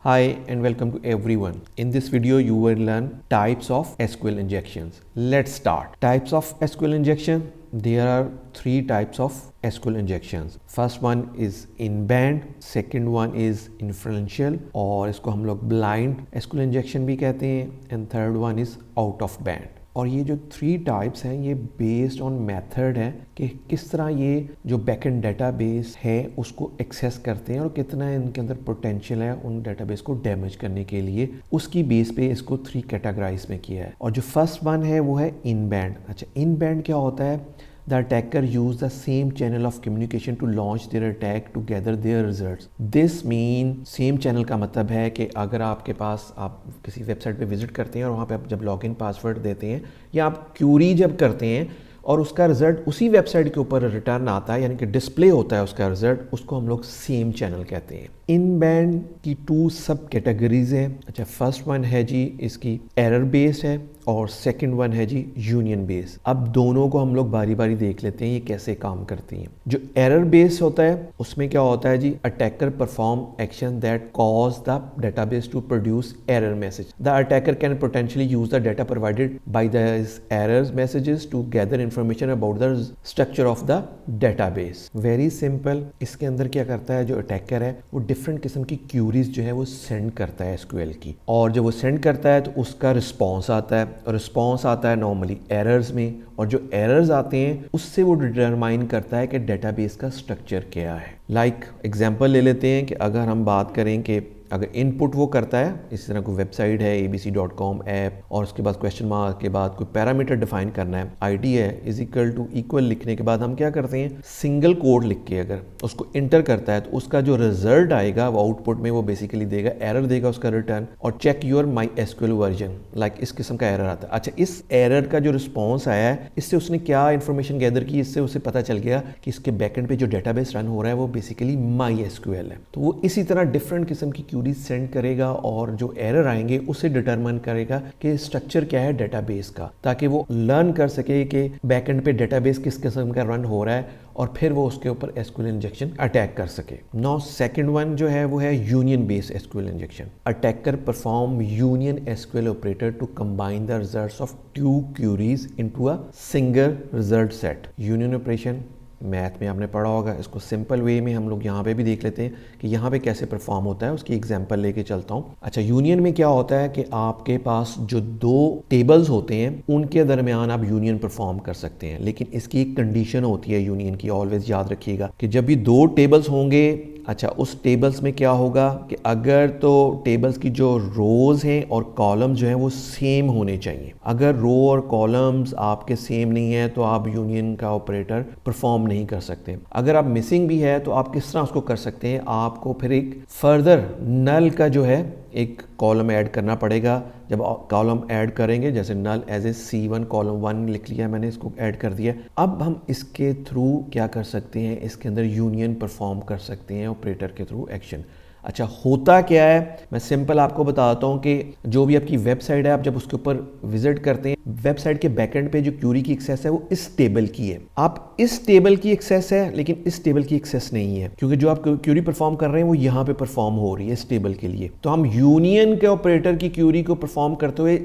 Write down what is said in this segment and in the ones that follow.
Hi and welcome to everyone. In this video you will learn types of SQL injections. Let's start. Types of SQL injection. There are three types of SQL injections. First one is in-band, second one is inferential और इसको हम लोग blind SQL injection भी कहते हैं and third one is out of band. और ये जो थ्री टाइप्स हैं ये बेस्ड ऑन मेथड है कि किस तरह ये जो बैकएंड डेटाबेस है उसको एक्सेस करते हैं और कितना इनके अंदर पोटेंशियल है उन डेटाबेस को डैमेज करने के लिए, उसकी बेस पे इसको थ्री कैटेगराइज में किया है। और जो फर्स्ट वन है वो है इन बैंड। अच्छा, इन बैंड क्या होता है? The attacker used the same channel of communication to launch their attack to gather their results. This mean same channel का मतलब है कि अगर आपके पास आप किसी वेबसाइट पे विजिट करते हैं और वहाँ पे आप जब लॉगिन पासवर्ड देते हैं या आप क्यूरी जब करते हैं और उसका रिजल्ट उसी वेबसाइट के ऊपर रिटर्न आता है, यानी कि डिस्प्ले होता है उसका रिजल्ट, उसको हम लोग सेम चैनल कहते हैं। इन बैंड की टू सब कैटेगरीज हैं। अच्छा, फर्स्ट वन है जी इसकी एरर बेस्ड है और सेकंड वन है जी यूनियन बेस। अब दोनों को हम लोग बारी बारी देख लेते हैं ये कैसे काम करती हैं। जो एरर बेस होता है उसमें क्या होता है जी, attacker perform action that cause the database to produce error message. The attacker can potentially use the data provided by this error messages to gather information about the structure of the database. Very simple. इसके अंदर क्या करता है जो attacker है वो different किस्म की क्यूरीज जो है वो सेंड करता है एसक्यूएल की, और जब वो सेंड करता है तो उसका रिस्पॉन्स आता है और रिस्पॉन्स आता है नॉर्मली एरर्स में, और जो एरर्स आते हैं उससे वो डिटरमाइन करता है कि डेटाबेस का स्ट्रक्चर क्या है। लाइक एग्जांपल ले लेते हैं कि अगर हम बात करें कि अगर इनपुट वो करता है, इस तरह कोई वेबसाइट है abc.com ऐप और उसके बाद क्वेश्चन मार्क के बाद कोई पैरामीटर डिफाइन करना है, आईडी है इज इक्वल टू इक्वल लिखने के बाद हम क्या करते हैं, सिंगल कोड लिख के अगर उसको इंटर करता है तो उसका जो रिजल्ट आएगा वो आउटपुट में वो बेसिकली देगा, एरर देगा उसका रिटर्न, और check your MySQL version, like इस किस्म का एरर आता है। अच्छा, इस एरर का जो रिस्पॉन्स आया है इससे उसने क्या इन्फॉर्मेशन गैदर की, इससे उसे पता चल गया कि इसके बैकएंड पे जो डेटाबेस रन हो रहा है वो बेसिकली माई एसक्यूएल है। तो वो इसी तरह डिफरेंट किस्म की क्यूरीज सेंड करेगा और जो एरर आएंगे उसे डिटरमाइन करेगा कि स्ट्रक्चर क्या है डेटाबेस का, ताकि वो लर्न कर सके कि बैकएंड पे डेटाबेस किस किस्म का रन हो रहा है और फिर वो उसके ऊपर एसक्यूएल इंजेक्शन अटैक कर सके। नाउ सेकंड वन जो है वो है union based SQL injection. Attacker perform union SQL operator to combine the results of two queries into a single result set. Union operation math में आपने पढ़ा होगा, इसको सिंपल वे में हम लोग यहाँ पे भी देख लेते हैं कि यहाँ पे कैसे परफॉर्म होता है, उसकी एग्जांपल लेके चलता हूँ। अच्छा, यूनियन में क्या होता है कि आपके पास जो दो टेबल्स होते हैं उनके दरमियान आप यूनियन परफॉर्म कर सकते हैं, लेकिन इसकी एक कंडीशन होती है यूनियन की, ऑलवेज याद रखिएगा कि जब भी दो टेबल्स होंगे, अच्छा उस टेबल्स में क्या होगा कि अगर तो टेबल्स की जो रोज हैं और कॉलम्स जो हैं वो सेम होने चाहिए। अगर रो और कॉलम्स आपके सेम नहीं है तो आप यूनियन का ऑपरेटर परफॉर्म नहीं कर सकते। अगर आप मिसिंग भी है तो आप किस तरह उसको कर सकते हैं, आपको फिर एक फर्दर नल का जो है एक कॉलम ऐड करना पड़ेगा। जब कॉलम ऐड करेंगे, जैसे नल एज ए C1 कॉलम 1 लिख लिया मैंने, इसको ऐड कर दिया। अब हम इसके थ्रू क्या कर सकते हैं, इसके अंदर यूनियन परफॉर्म कर सकते हैं ऑपरेटर के थ्रू एक्शन। अच्छा, होता क्या है मैं सिंपल आपको बताता हूँ कि जो भी आपकी वेबसाइट है आप जब उसके ऊपर विजिट करते हैं, वेबसाइट के बैकएंड पे जो क्यूरी की एक्सेस है वो इस टेबल की है। आप इस टेबल की एक्सेस है लेकिन इस टेबल की एक्सेस नहीं है, क्योंकि जो आप क्यूरी परफॉर्म कर रहे हैं वो यहाँ पे परफॉर्म हो रही है इस टेबल के लिए। तो हम यूनियन के ऑपरेटर की क्यूरी को परफॉर्म करते हुए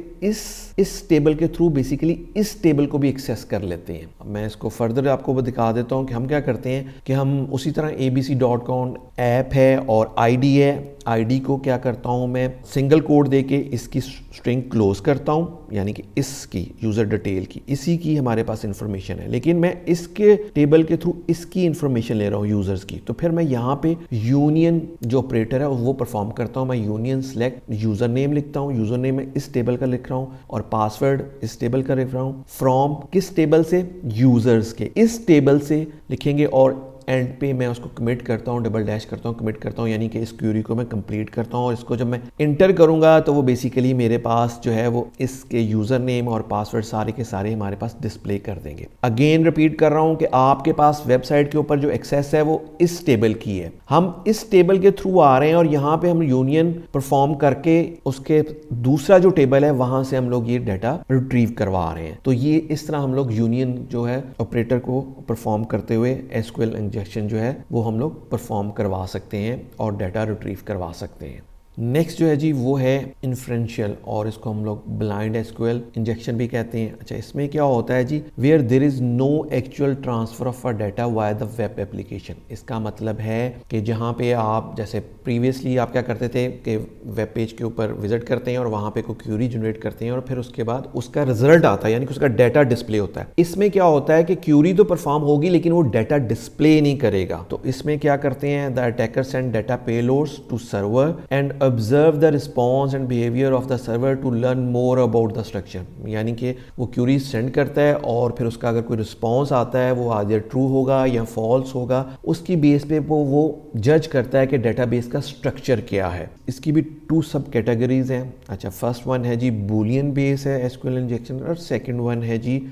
इस टेबल के थ्रू बेसिकली इस टेबल को भी एक्सेस कर लेते हैं। अब मैं इसको फर्दर आपको दिखा देता हूँ कि हम क्या करते हैं कि हम उसी तरह abc.com ऐप है और आईडी है, आईडी को क्या करता हूं मैं सिंगल कोड देके इसकी स्ट्रिंग क्लोज करता हूं, यानी कि इसकी यूजर डिटेल की इसी की हमारे पास इंफॉर्मेशन है, लेकिन मैं इसके टेबल के थ्रू इसकी इंफॉर्मेशन ले रहा हूं यूजर्स की। तो फिर मैं यहाँ पे यूनियन जो ऑपरेटर है वो परफॉर्म करता हूं। मैं यूनियन सेलेक्ट यूजर नेम लिखता हूं, यूजर नेम में इस टेबल का लिख रहा हूं और पासवर्ड इस टेबल का लिख रहा हूं। फ्रॉम किस टेबल से, यूजर्स के इस टेबल से लिखेंगे और एंड पे मैं उसको कमिट करता हूँ, डबल डैश करता हूँ, कमिट करता हूँ, यानी कि इस क्यूरी को मैं कंप्लीट करता हूँ। और इसको जब मैं इंटर करूंगा तो वो बेसिकली मेरे पास जो है वो इसके यूजर नेम और पासवर्ड सारे के सारे हमारे पास डिस्प्ले कर देंगे। अगेन रिपीट कर रहा हूँ कि आपके पास वेबसाइट के ऊपर जो एक्सेस है वो इस टेबल की है, हम इस टेबल के थ्रू आ रहे हैं और यहाँ पे हम यूनियन परफॉर्म करके उसके दूसरा जो टेबल है वहां से हम लोग ये डाटा रिट्रीव करवा रहे हैं। तो ये इस तरह हम लोग यूनियन जो है ऑपरेटर को परफॉर्म करते हुए एसक्यूएल इंजेक्शन जो है वो हम लोग परफॉर्म करवा सकते हैं और डाटा रिट्रीव करवा सकते हैं। नेक्स्ट जो है जी वो है इन्फ्रेंशियल, और इसको हम लोग ब्लाइंड एसक्यूएल इंजेक्शन भी कहते हैं। अच्छा, इसमें क्या होता है जी, where there is no actual transfer of a data via the web application. इसका मतलब है कि जहाँ पे आप जैसे प्रीवियसली आप क्या करते थे कि वेब पेज के ऊपर विजिट करते हैं और वहाँ पे कोई क्यूरी जनरेट करते हैं और फिर उसके बाद उसका रिजल्ट आता है, यानी कि उसका डाटा डिस्प्ले होता है। इसमें क्या होता है कि क्यूरी तो परफॉर्म होगी लेकिन वो डाटा डिस्प्ले नहीं करेगा। तो इसमें क्या करते हैं, the attacker send data payloads to server and observe the response and behaviour of the server to learn more about the structure. यानी कि वो क्यूरी सेंड करता है और फिर उसका अगर कोई रिस्पॉन्स आता है वो आइदर ट्रू होगा या फॉल्स होगा, उसकी बेस पे वो जज करता है कि डेटाबेस का स्ट्रक्चर क्या है। इसकी भी 2 सब कैटेगरीज हैं। अच्छा, फर्स्ट वन है जी बूलियन बेस है एसक्यूएल इंजेक्शन, और सेकंड वन है जी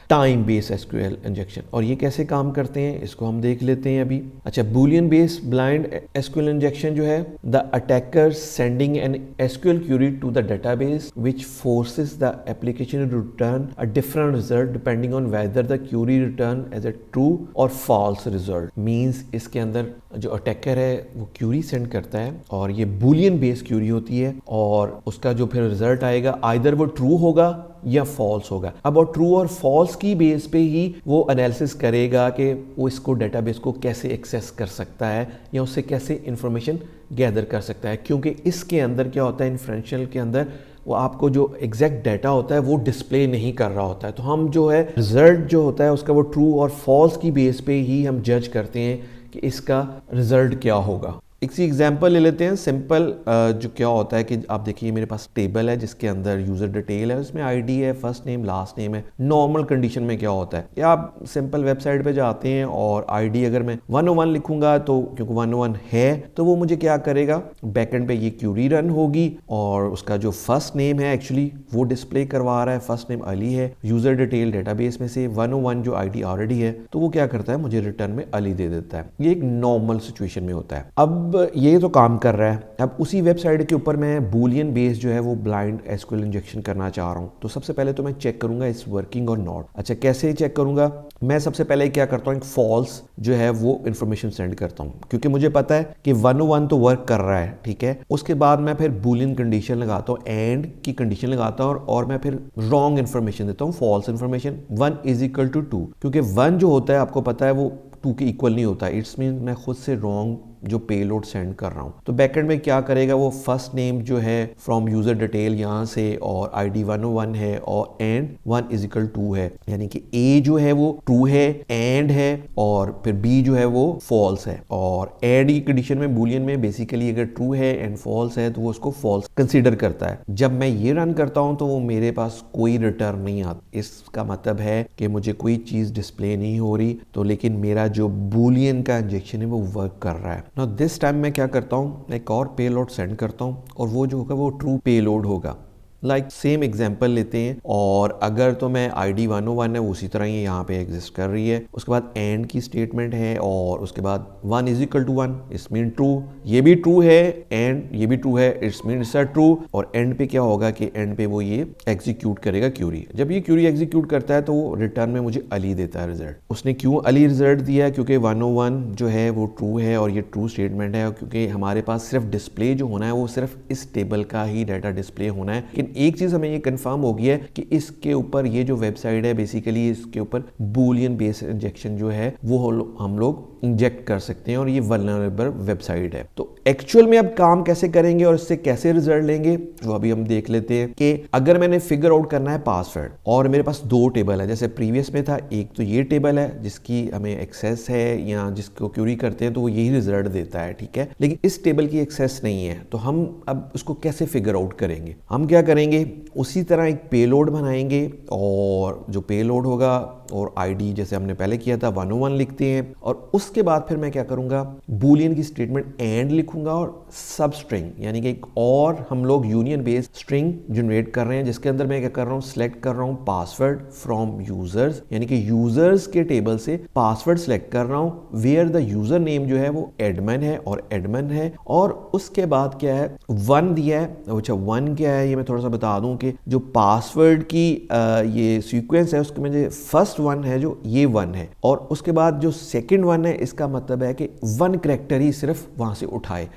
टाइम बेस एसक्यूएल इंजेक्शन। और ये कैसे काम करते हैं इसको हम देख लेते हैं अभी। अच्छा, Boolean base blind SQL injection जो है, the attacker sending an SQL query to the database which forces the application to return a different result depending on whether the query return as a true और false result. Means इसके अंदर जो attacker है वो Curie send करता है और ये बूलियन बेस क्यूरी होती है और उसका जो फिर रिजल्ट आएगा आइदर वो ट्रू होगा या फॉल्स होगा। अब और ट्रू और फॉल्स की बेस पे ही वो एनालिसिस करेगा कि वो इसको डेटाबेस को कैसे एक्सेस कर सकता है या उससे कैसे इंफॉर्मेशन गैदर कर सकता है, क्योंकि इसके अंदर क्या होता है, इन्फ्रेंशियल के अंदर वो आपको जो एग्जैक्ट डाटा होता है वो डिस्प्ले नहीं कर रहा होता है। तो हम जो है रिजल्ट जो होता है उसका वो ट्रू और फॉल्स की बेस पे ही हम जज करते हैं कि इसका रिजल्ट क्या होगा। एक सी एग्जांपल ले लेते हैं सिंपल। जो क्या होता है कि आप देखिए मेरे पास टेबल है जिसके अंदर यूजर डिटेल है, उसमें आईडी है, फर्स्ट नेम, लास्ट नेम है। नॉर्मल कंडीशन में क्या होता है, या आप सिंपल वेबसाइट पे जाते हैं और आईडी अगर मैं 101 लिखूंगा तो क्योंकि 101 है तो वो मुझे क्या करेगा, बैकएंड पे ये क्यूरी रन होगी और उसका जो फर्स्ट नेम है एक्चुअली वो डिस्प्ले करवा रहा है, फर्स्ट नेम अली है, यूजर डिटेल डेटाबेस में से 101 जो आईडी ऑलरेडी है तो वो क्या करता है, मुझे रिटर्न में अली दे देता है। ये एक नॉर्मल सिचुएशन में होता है। अब ये तो काम कर रहा है। अब उसी वेबसाइट के ऊपर मैं बूलियन बेस जो है वो ब्लाइंड एसक्यूएल इंजेक्शन करना चाह रहा हूँ, तो सबसे पहले तो मैं चेक करूंगा इस वर्किंग और नॉट। अच्छा, कैसे चेक करूंगा, मैं सबसे पहले क्या करता हूँ, एक फॉल्स जो है वो इन्फॉर्मेशन सेंड करता हूँ क्योंकि मुझे पता है कि 101 तो वर्क कर रहा है, ठीक है। उसके बाद मैं फिर बूलियन कंडीशन लगाता हूँ, एंड की कंडीशन लगाता हूँ और मैं फिर रॉन्ग इन्फॉर्मेशन देता हूँ, false information. 1 is equal to 2, क्योंकि 1 जो होता है आपको पता है वो 2 के इक्वल नहीं होता। इट्स मीन मैं खुद से रॉन्ग जो पेलोड सेंड कर रहा हूं। तो बैकएंड में क्या करेगा, वो फर्स्ट नेम जो है फ्रॉम यूजर डिटेल यहां से और आईडी 101 है और एंड 1 इज इक्वल 2 है, यानी कि ए जो है वो ट्रू है, एंड है, और फिर बी जो है वो फॉल्स है। और एंड की कंडीशन में बूलियन में बेसिकली अगर ट्रू है एंड फॉल्स है तो वो उसको फॉल्स कंसीडर करता है। जब मैं ये रन करता हूं तो वो मेरे पास कोई रिटर्न नहीं आता। इसका मतलब है कि मुझे कोई चीज डिस्प्ले नहीं हो रही, तो लेकिन मेरा जो बूलियन का इंजेक्शन है वो वर्क कर रहा है। नाउ दिस टाइम मैं क्या करता हूँ, एक और पेलोड सेंड करता हूँ और वो जो होगा वो ट्रू पेलोड होगा। लाइक सेम एग्जांपल लेते हैं, और अगर तो मैं आईडी 101 है उसी तरह ही यहाँ पे एग्जिस्ट कर रही है। उसके बाद एंड की स्टेटमेंट है और उसके बाद 1 is equal to 1, it's mean true, ये भी ट्रू है एंड ये भी ट्रू है, इट्स मीन इट्स ट्रू। और एंड पे क्या होगा कि एंड पे वो ये एग्जीक्यूट करेगा क्यूरी। जब ये क्यूरी एग्जीक्यूट करता है तो वो रिटर्न में मुझे अली देता है रिजल्ट। उसने क्यों अली रिजल्ट दिया, क्योंकि 101 जो है वो ट्रू है और ये ट्रू स्टेटमेंट है, क्योंकि हमारे पास सिर्फ डिस्प्ले जो होना है वो सिर्फ इस टेबल का ही डाटा डिस्प्ले होना है। लेकिन एक चीज हमें ये कंफर्म हो गई है कि इसके ऊपर ये जो वेबसाइट है बेसिकली इसके ऊपर बूलियन बेस इंजेक्शन जो है वो हम लोग इंजेक्ट कर सकते हैं और ये वल्नरेबल वेबसाइट है। तो एक्चुअल में अब काम कैसे करेंगे और इससे कैसे रिजल्ट लेंगे वो अभी हम देख लेते हैं। कि अगर मैंने फिगर आउट करना है पासवर्ड और मेरे पास 2 टेबल है, जैसे प्रीवियस में था, एक तो ये टेबल है जिसकी हमें एक्सेस है या जिसको क्यूरी करते हैं तो वो यही रिजल्ट देता है, ठीक है। लेकिन इस टेबल की एक्सेस नहीं है, तो हम अब उसको कैसे फिगर आउट करेंगे। हम क्या करेंगे, उसी तरह एक पेलोड बनाएंगे और जो पेलोड होगा और आईडी जैसे हमने पहले किया था 101 लिखते हैं, और उसके बाद फिर मैं क्या करूंगा, बूलियन की स्टेटमेंट एंड लिखूंगा और सब स्ट्रिंग, यानी कि एक और हम लोग यूनियन बेस्ड स्ट्रिंग जनरेट कर रहे हैं जिसके अंदर मैं क्या कर रहा हूं, सिलेक्ट कर रहा हूं पासवर्ड फ्रॉम यूजर्स, यानी कि यूजर्स के टेबल से पासवर्ड सिलेक्ट कर रहा हूं वेयर द यूजर नेम जो है वो एडमिन है और एडमिन है। और उसके बाद क्या है, 1 दिया है। अच्छा, 1 क्या है ये मैं थोड़ा सा बता दूं कि जो पासवर्ड की ये सीक्वेंस है उसके में फर्स्ट 1 है जो ये 1 है, और उसके बाद जो सेकंड 1 है इसका मतलब है कि 1 कैरेक्टर ही सिर्फ वहां से उठाए।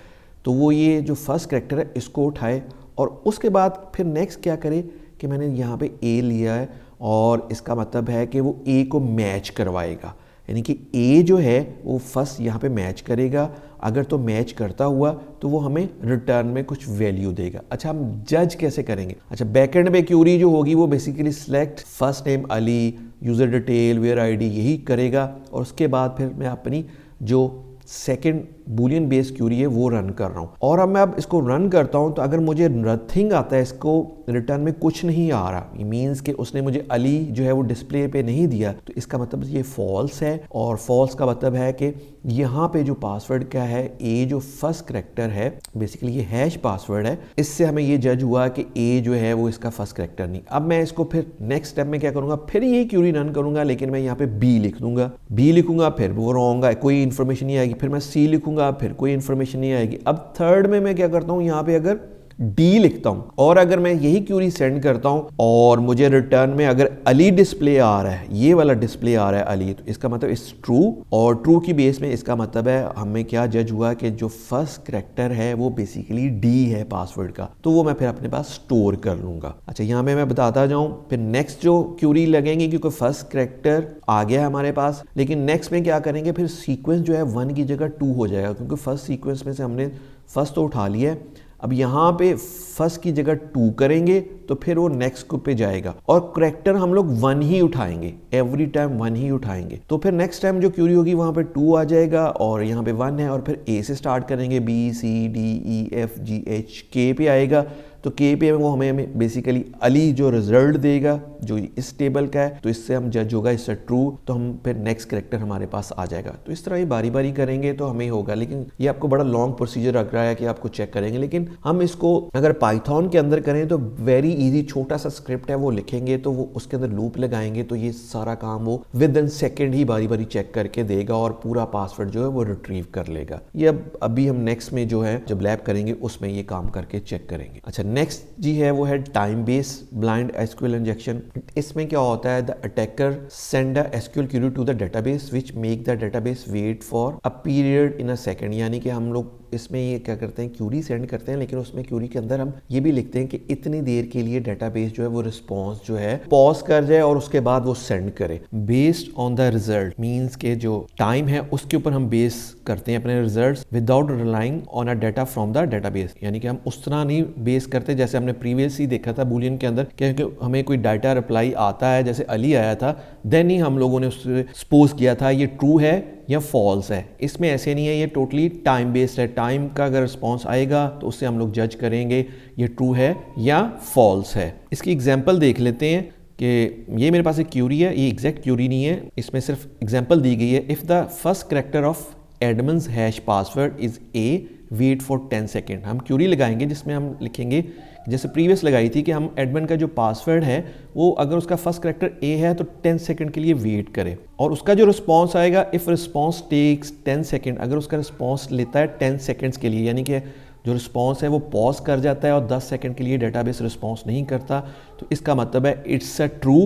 तो वो ये जो फर्स्ट कैरेक्टर है इसको उठाए और उसके बाद फिर नेक्स्ट क्या करे कि मैंने यहाँ पे ए लिया है और इसका मतलब है कि वो ए को मैच करवाएगा, यानी कि ए जो है वो फर्स्ट यहाँ पे मैच करेगा। अगर तो मैच करता हुआ तो वो हमें रिटर्न में कुछ वैल्यू देगा। अच्छा, हम जज कैसे करेंगे? अच्छा, बैकएंड में क्यूरी जो होगी वो basically select first name Ali, user detail, where ID यही करेगा और उसके बाद फिर मैं अपनी जो सेकेंड बूलियन बेस क्यूरी है वो रन कर रहा हूँ। और अब मैं इसको रन करता हूँ तो अगर मुझे नथिंग आता है, इसको रिटर्न में कुछ नहीं आ रहा, मीन्स कि उसने मुझे अली जो है वो डिस्प्ले पे नहीं दिया, तो इसका मतलब ये फॉल्स है। और फॉल्स का मतलब है कि यहाँ पे जो पासवर्ड क्या है, ए जो फर्स्ट करेक्टर है, बेसिकली ये हैश पासवर्ड है, इससे हमें ये जज हुआ कि ए जो है वो इसका फर्स्ट करेक्टर नहीं। अब मैं इसको फिर नेक्स्ट स्टेप में क्या करूँगा, फिर ये क्यूरी रन करूँगा, लेकिन मैं यहाँ पे बी लिख दूंगा। बी लिखूंगा फिर वो रॉन्ग है, कोई इन्फॉर्मेशन नहीं आएगी। फिर मैं सी लिखूंगा, फिर कोई इन्फॉर्मेशन नहीं आएगी। अब थर्ड में मैं क्या करता हूँ, यहाँ पे अगर डी लिखता हूँ और अगर मैं यही क्यूरी सेंड करता हूँ और मुझे रिटर्न में अगर अली डिस्प्ले आ रहा है, ये वाला डिस्प्ले आ रहा है अली, तो इसका मतलब इस ट्रू, और ट्रू की बेस में इसका मतलब है हमें क्या जज हुआ कि जो फर्स्ट करेक्टर है वो बेसिकली डी है पासवर्ड का, तो वो मैं फिर अपने पास स्टोर कर लूंगा। अच्छा, यहाँ में मैं बताता जाऊँ फिर नेक्स्ट जो क्यूरी लगेंगी, क्योंकि फर्स्ट करेक्टर आ गया हमारे पास, लेकिन नेक्स्ट में क्या करेंगे, फिर सीक्वेंस जो है 1 की जगह 2 हो जाएगा, क्योंकि फर्स्ट सीक्वेंस में से हमने फर्स्ट तो उठा लिया है। अब यहाँ पे फर्स्ट की जगह 2 करेंगे तो फिर वो नेक्स्ट पे जाएगा और करेक्टर हम लोग 1 ही उठाएंगे, एवरी टाइम 1 ही उठाएंगे। तो फिर नेक्स्ट टाइम जो क्यूरी होगी वहाँ पे 2 आ जाएगा और यहाँ पे 1 है, और फिर ए से स्टार्ट करेंगे, B C D E F G H के पे आएगा, तो के पे वो हमें बेसिकली अली जो रिजल्ट देगा जो इस टेबल का है, तो इससे हम जज होगा इससे ट्रू, तो हम फिर नेक्स्ट करेक्टर हमारे पास आ जाएगा। तो इस तरह ये बारी बारी करेंगे तो हमें होगा, लेकिन ये आपको बड़ा लॉन्ग प्रोसीजर लग रहा है कि आपको चेक करेंगे, लेकिन हम इसको अगर पाइथन के अंदर करें तो वेरी इजी, छोटा सा स्क्रिप्ट है वो लिखेंगे तो वो उसके अंदर लूप लगाएंगे तो ये सारा काम वो विद इन सेकेंड ही बारी बारी चेक करके देगा और पूरा पासवर्ड जो है वो रिट्रीव कर लेगा। ये अभी हम नेक्स्ट में जो है जब लैब करेंगे उसमें ये काम करके चेक करेंगे। अच्छा, नेक्स्ट जी है वो है time base blind SQL injection. इसमें क्या होता है, the attacker send a SQL query to the database which make the database wait for a period in a second, यानी कि हम लोग इसमें ये क्या करते हैं, क्यूरी सेंड करते हैं, लेकिन उसमें क्यूरी के अंदर हम ये भी लिखते हैं कि इतनी देर के लिए डेटाबेस जो है वो रिस्पांस जो है पॉज कर जाए और उसके बाद वो सेंड करे based on the result, means के जो टाइम है उसके ऊपर हम बेस करते हैं अपने results without relying on a data from the database. यानी कि हम उस तरह नहीं बेस करते जैसे हमने प्रीवियस ही देखा था बूलियन के अंदर, क्योंकि हमें कोई डाटा रिप्लाई आता है, जैसे अली आया था, देन ही हम लोगों ने उससे सपोज किया था ये ट्रू है या फॉल्स है। इसमें ऐसे नहीं है, ये टोटली टाइम बेस्ड है। टाइम का अगर रिस्पॉन्स आएगा तो उससे हम लोग जज करेंगे ये ट्रू है या फॉल्स है। इसकी एग्जांपल देख लेते हैं कि ये मेरे पास एक क्यूरी है, ये एग्जैक्ट क्यूरी नहीं है, इसमें सिर्फ एग्जांपल दी गई है। If the first character of Adams hash password is a, wait for 10 second. हम क्यूरी लगाएंगे जिसमें हम लिखेंगे, जैसे प्रीवियस लगाई थी कि हम एडमिन का जो पासवर्ड है वो अगर उसका फर्स्ट करेक्टर ए है तो 10 सेकंड के लिए वेट करे, और उसका जो रिस्पांस आएगा, इफ़ रिस्पांस टेक्स 10 सेकंड, अगर उसका रिस्पांस लेता है 10 सेकंड्स के लिए, यानी कि जो रिस्पांस है वो पॉज कर जाता है और 10 सेकंड के लिए डेटाबेस रिस्पांस नहीं करता, तो इसका मतलब है इट्स अ ट्रू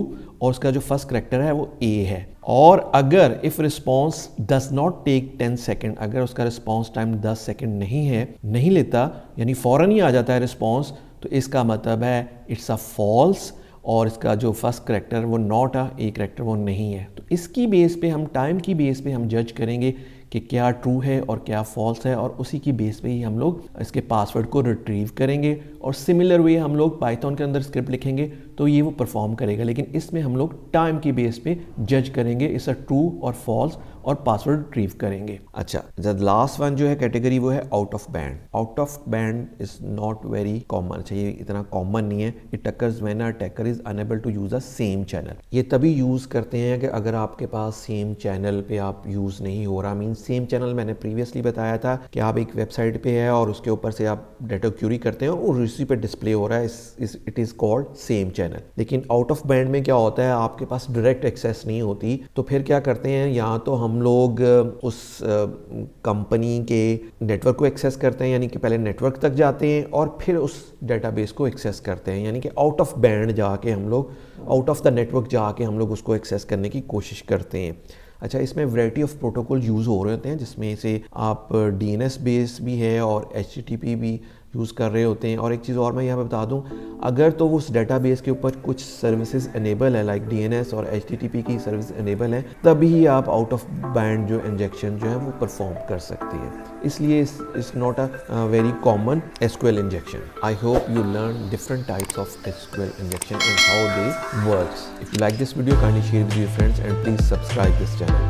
और उसका जो फर्स्ट करेक्टर है वो ए है। और अगर if response does not take 10 second, अगर उसका रिस्पांस टाइम 10 सेकंड नहीं है, नहीं लेता, यानी फ़ौरन ही आ जाता है रिस्पांस, तो इसका मतलब है इट्स अ फॉल्स और इसका जो फर्स्ट करेक्टर वो नॉट अ ए करेक्टर वो नहीं है। तो इसकी बेस पे हम टाइम की बेस पे हम जज करेंगे कि क्या ट्रू है और क्या फॉल्स है, और उसी की बेस पे ही हम लोग इसके पासवर्ड को रिट्रीव करेंगे। और सिमिलर वे हम लोग पाइथन के अंदर स्क्रिप्ट लिखेंगे तो ये वो परफॉर्म करेगा, लेकिन इसमें हम लोग टाइम की बेस पे जज करेंगे इस ट्रू और फॉल्स और पासवर्ड रिट्रीव करेंगे। अच्छा, जब लास्ट वन जो है कैटेगरी वो है out of band. Out of band is not very common. अच्छा, ये इतना कॉमन नहीं है। It occurs when a attacker is unable to use a same channel. ये तभी यूज करते हैं कि अगर आपके पास सेम चैनल पे आप यूज नहीं हो रहा। मीन सेम चैनल मैंने प्रीवियसली बताया था कि आप एक वेबसाइट पे है और उसके ऊपर से आप डाटा क्यूरी करते हैं और उसी पे डिस्प्ले हो रहा है, it is called same channel. लेकिन आउट ऑफ बैंड में क्या होता है, आपके पास डायरेक्ट एक्सेस नहीं होती, तो फिर क्या करते हैं, या तो हम लोग उस कंपनी के नेटवर्क को एक्सेस करते हैं, यानी कि पहले नेटवर्क तक जाते हैं और फिर उस डेटाबेस को एक्सेस करते हैं, यानी कि आउट ऑफ बैंड जाके हम लोग, आउट ऑफ द नेटवर्क जाके हम लोग उसको एक्सेस करने की कोशिश करते हैं। अच्छा, इसमें वैरायटी ऑफ प्रोटोकॉल यूज़ हो रहे होते हैं, जिसमें से आप DNS बेस भी है और HTTP भी यूज़ कर रहे होते हैं। और एक चीज़ और मैं यहाँ पे बता दूँ, अगर तो उस डेटाबेस के ऊपर कुछ सर्विसेज इनेबल है लाइक DNS और HTTP की सर्विस इनेबल है, तभी आप आउट ऑफ बैंड जो इंजेक्शन जो है वो परफॉर्म कर सकते हैं। इसलिए it's not a very common SQL injection. I hope you learn different types of SQL injection and how they works. If you like this video, kindly share with your friends and please subscribe this channel.